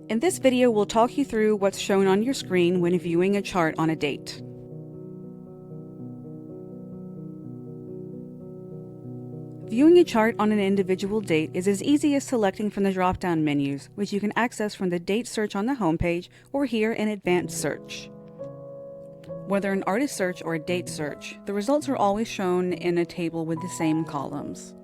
In this video, we'll talk you through what's shown on your screen when viewing a chart on a date. Viewing a chart on an individual date is as easy as selecting from the drop-down menus, which you can access from the date search on the homepage or here in advanced search. Whether an artist search or a date search, the results are always shown in a table with the same columns.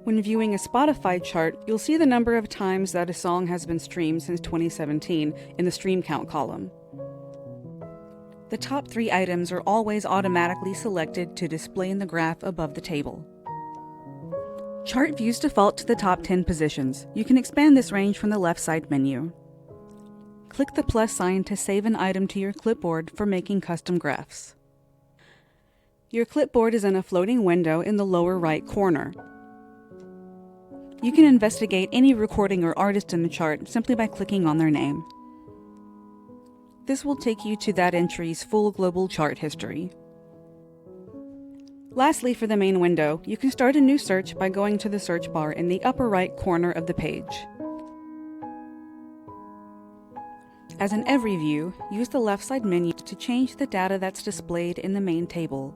When viewing a Spotify chart, you'll see the number of times that a song has been streamed since 2017 in the stream count column. The top 3 items are always automatically selected to display in the graph above the table. Chart views default to the top 10 positions. You can expand this range from the left side menu. Click the plus sign to save an item to your clipboard for making custom graphs. Your clipboard is in a floating window in the lower right corner. You can investigate any recording or artist in the chart simply by clicking on their name. This will take you to that entry's full global chart history. Lastly, for the main window, you can start a new search by going to the search bar in the upper right corner of the page. As in every view, use the left side menu to change the data that's displayed in the main table.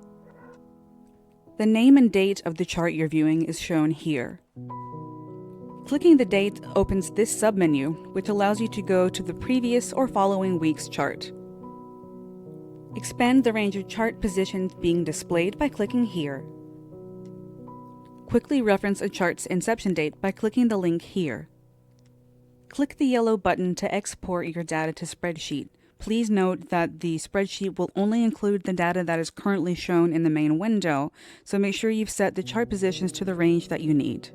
The name and date of the chart you're viewing is shown here. Clicking the date opens this submenu, which allows you to go to the previous or following week's chart. Expand the range of chart positions being displayed by clicking here. Quickly reference a chart's inception date by clicking the link here. Click the yellow button to export your data to spreadsheet. Please note that the spreadsheet will only include the data that is currently shown in the main window, so make sure you've set the chart positions to the range that you need.